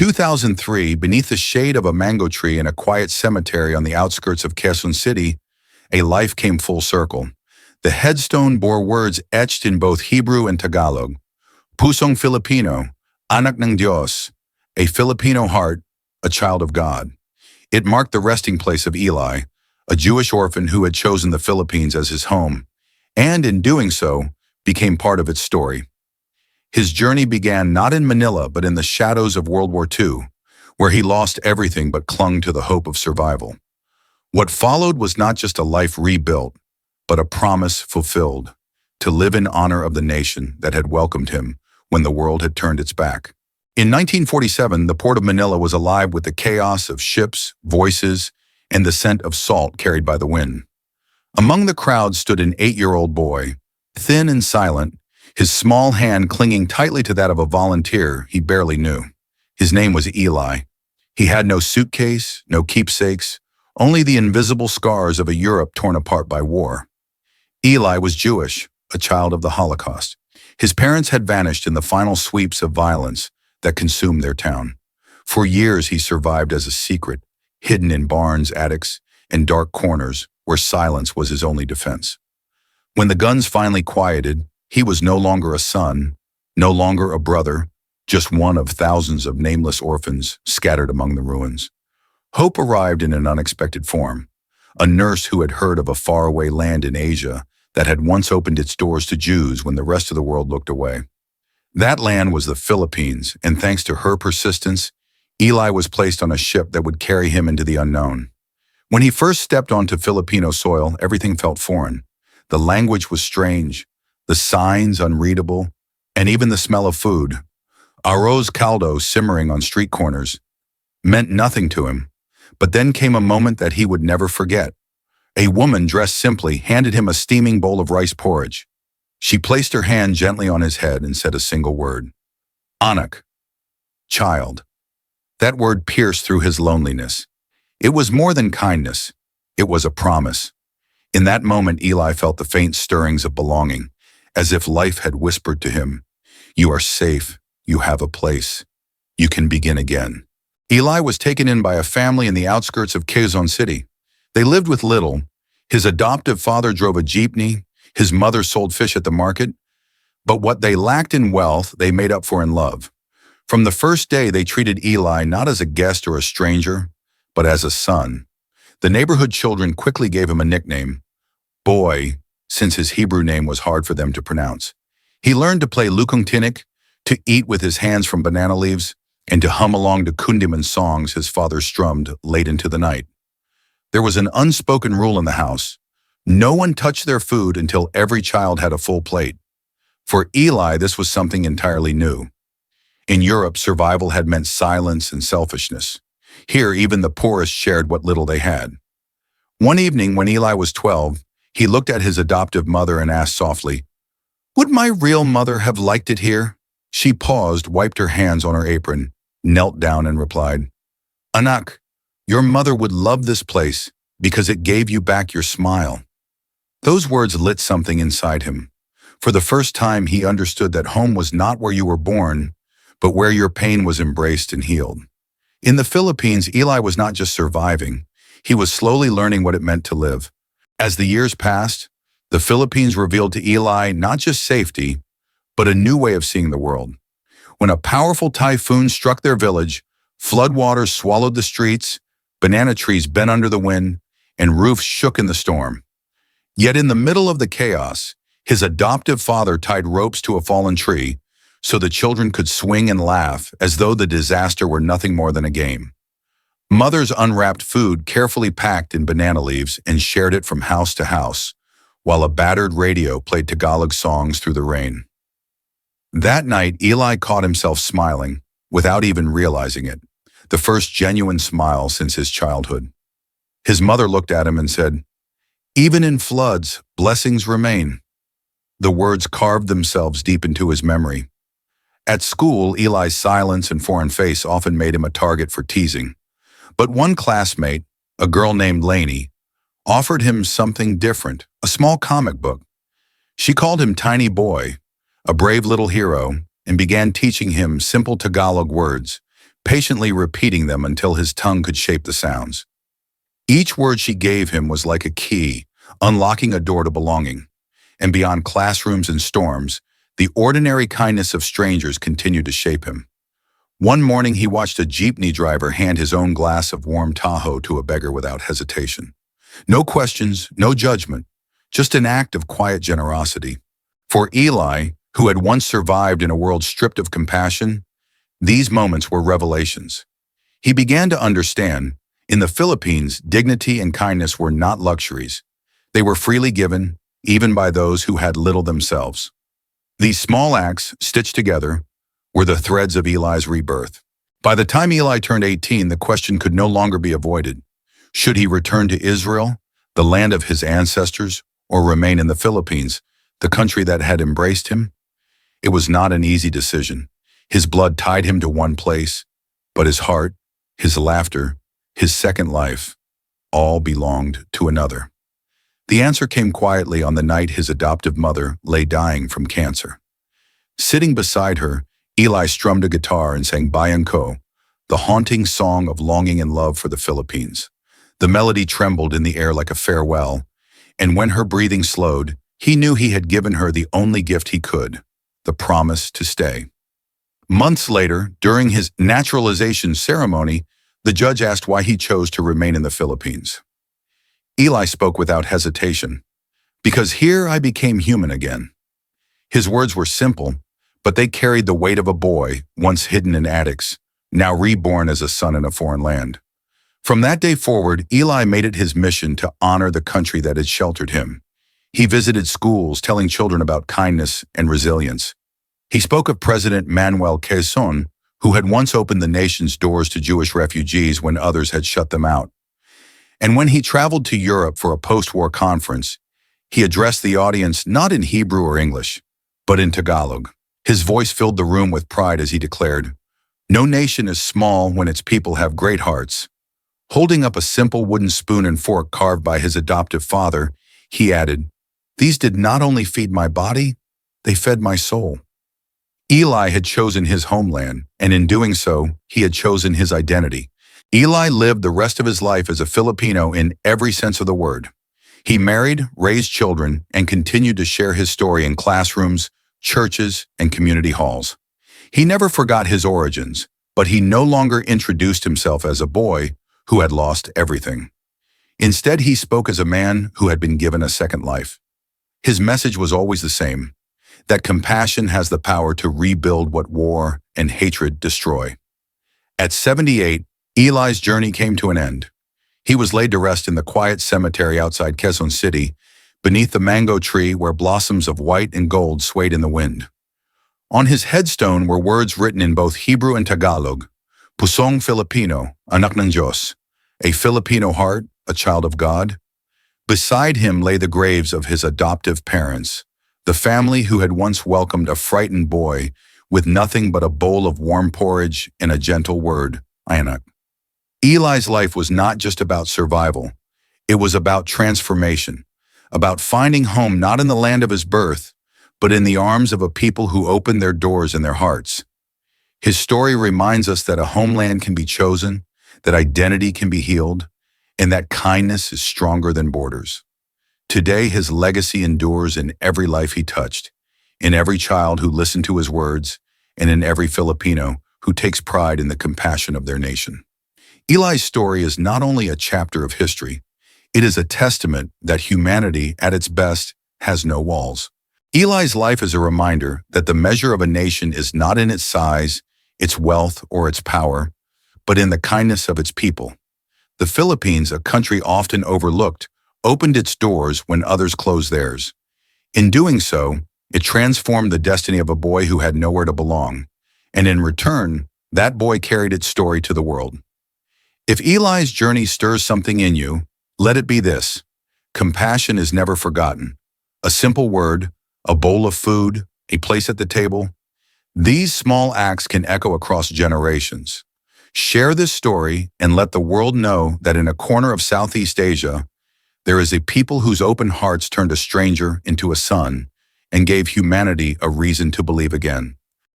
2003, beneath the shade of a mango tree in a quiet cemetery on the outskirts of Quezon City, a life came full circle. The headstone bore words etched in both Hebrew and Tagalog. Pusong Filipino, anak ng Diyos, a Filipino heart, a child of God. It marked the resting place of Eli, a Jewish orphan who had chosen the Philippines as his home, and in doing so, became part of its story. His journey began not in Manila but in the shadows of World War II, where he lost everything but clung to the hope of survival. What followed was not just a life rebuilt, but a promise fulfilled, to live in honor of the nation that had welcomed him when the world had turned its back. In 1947, the port of Manila was alive with the chaos of ships, voices, and the scent of salt carried by the wind. Among the crowd stood an 8-year-old boy, thin and silent, his small hand clinging tightly to that of a volunteer he barely knew. His name was Eli. He had no suitcase, no keepsakes, only the invisible scars of a Europe torn apart by war. Eli was Jewish, a child of the Holocaust. His parents had vanished in the final sweeps of violence that consumed their town. For years he survived as a secret, hidden in barns, attics, and dark corners where silence was his only defense. When the guns finally quieted, he was no longer a son, no longer a brother, just one of thousands of nameless orphans scattered among the ruins. Hope arrived in an unexpected form. A nurse who had heard of a faraway land in Asia that had once opened its doors to Jews when the rest of the world looked away. That land was the Philippines, and thanks to her persistence, Eli was placed on a ship that would carry him into the unknown. When he first stepped onto Filipino soil, everything felt foreign. The language was strange, the signs unreadable, and even the smell of food, arroz caldo simmering on street corners, meant nothing to him. But then came a moment that he would never forget. A woman dressed simply handed him a steaming bowl of rice porridge. She placed her hand gently on his head and said a single word. Anak, child. That word pierced through his loneliness. It was more than kindness. It was a promise. In that moment, Eli felt the faint stirrings of belonging, as if life had whispered to him, "You are safe. You have a place. You can begin again." Eli was taken in by a family in the outskirts of Quezon City. They lived with little. His adoptive father drove a jeepney. His mother sold fish at the market. But what they lacked in wealth, they made up for in love. From the first day, they treated Eli not as a guest or a stranger, but as a son. The neighborhood children quickly gave him a nickname, Boy, since his Hebrew name was hard for them to pronounce. He learned to play lukong tinik, to eat with his hands from banana leaves, and to hum along to Kundiman songs his father strummed late into the night. There was an unspoken rule in the house. No one touched their food until every child had a full plate. For Eli, this was something entirely new. In Europe, survival had meant silence and selfishness. Here, even the poorest shared what little they had. One evening, when Eli was 12, he looked at his adoptive mother and asked softly, "Would my real mother have liked it here?" She paused, wiped her hands on her apron, knelt down and replied, "Anak, your mother would love this place because it gave you back your smile." Those words lit something inside him. For the first time, he understood that home was not where you were born, but where your pain was embraced and healed. In the Philippines, Eli was not just surviving, he was slowly learning what it meant to live. As the years passed, the Philippines revealed to Eli not just safety, but a new way of seeing the world. When a powerful typhoon struck their village, floodwaters swallowed the streets, banana trees bent under the wind, and roofs shook in the storm. Yet in the middle of the chaos, his adoptive father tied ropes to a fallen tree so the children could swing and laugh as though the disaster were nothing more than a game. Mothers unwrapped food carefully packed in banana leaves and shared it from house to house, while a battered radio played Tagalog songs through the rain. That night, Eli caught himself smiling, without even realizing it, the first genuine smile since his childhood. His mother looked at him and said, "Even in floods, blessings remain." The words carved themselves deep into his memory. At school, Eli's silence and foreign face often made him a target for teasing. But one classmate, a girl named Lainey, offered him something different, a small comic book. She called him Tiny Boy, a brave little hero, and began teaching him simple Tagalog words, patiently repeating them until his tongue could shape the sounds. Each word she gave him was like a key, unlocking a door to belonging. And beyond classrooms and storms, the ordinary kindness of strangers continued to shape him. One morning he watched a jeepney driver hand his own glass of warm Tahoe to a beggar without hesitation. No questions, no judgment, just an act of quiet generosity. For Eli, who had once survived in a world stripped of compassion, these moments were revelations. He began to understand, in the Philippines, dignity and kindness were not luxuries. They were freely given, even by those who had little themselves. These small acts, stitched together, were the threads of Eli's rebirth. By the time Eli turned 18, the question could no longer be avoided. Should he return to Israel, the land of his ancestors, or remain in the Philippines, the country that had embraced him? It was not an easy decision. His blood tied him to one place, but his heart, his laughter, his second life, all belonged to another. The answer came quietly on the night his adoptive mother lay dying from cancer. Sitting beside her, Eli strummed a guitar and sang Bayan Ko, the haunting song of longing and love for the Philippines. The melody trembled in the air like a farewell, and when her breathing slowed, he knew he had given her the only gift he could, the promise to stay. Months later, during his naturalization ceremony, the judge asked why he chose to remain in the Philippines. Eli spoke without hesitation, "Because here I became human again." His words were simple, but they carried the weight of a boy, once hidden in attics, now reborn as a son in a foreign land. From that day forward, Eli made it his mission to honor the country that had sheltered him. He visited schools, telling children about kindness and resilience. He spoke of President Manuel Quezon, who had once opened the nation's doors to Jewish refugees when others had shut them out. And when he traveled to Europe for a post-war conference, he addressed the audience not in Hebrew or English, but in Tagalog. His voice filled the room with pride as he declared, "No nation is small when its people have great hearts." Holding up a simple wooden spoon and fork carved by his adoptive father, he added, "These did not only feed my body, they fed my soul." Eli had chosen his homeland, and in doing so, he had chosen his identity. Eli lived the rest of his life as a Filipino in every sense of the word. He married, raised children, and continued to share his story in classrooms, churches, and community halls. He never forgot his origins, but he no longer introduced himself as a boy who had lost everything. Instead, he spoke as a man who had been given a second life. His message was always the same, that compassion has the power to rebuild what war and hatred destroy. At 78, Eli's journey came to an end. He was laid to rest in the quiet cemetery outside Quezon City, beneath the mango tree where blossoms of white and gold swayed in the wind. On his headstone were words written in both Hebrew and Tagalog, "Pusong Filipino, anak ng Diyos," a Filipino heart, a child of God. Beside him lay the graves of his adoptive parents, the family who had once welcomed a frightened boy with nothing but a bowl of warm porridge and a gentle word, "Anak." Eli's life was not just about survival. It was about transformation, about finding home not in the land of his birth, but in the arms of a people who opened their doors and their hearts. His story reminds us that a homeland can be chosen, that identity can be healed, and that kindness is stronger than borders. Today, his legacy endures in every life he touched, in every child who listened to his words, and in every Filipino who takes pride in the compassion of their nation. Eli's story is not only a chapter of history, it is a testament that humanity, at its best, has no walls. Eli's life is a reminder that the measure of a nation is not in its size, its wealth, or its power, but in the kindness of its people. The Philippines, a country often overlooked, opened its doors when others closed theirs. In doing so, it transformed the destiny of a boy who had nowhere to belong, and in return, that boy carried its story to the world. If Eli's journey stirs something in you, let it be this: compassion is never forgotten. A simple word, a bowl of food, a place at the table. These small acts can echo across generations. Share this story and let the world know that in a corner of Southeast Asia, there is a people whose open hearts turned a stranger into a son and gave humanity a reason to believe again.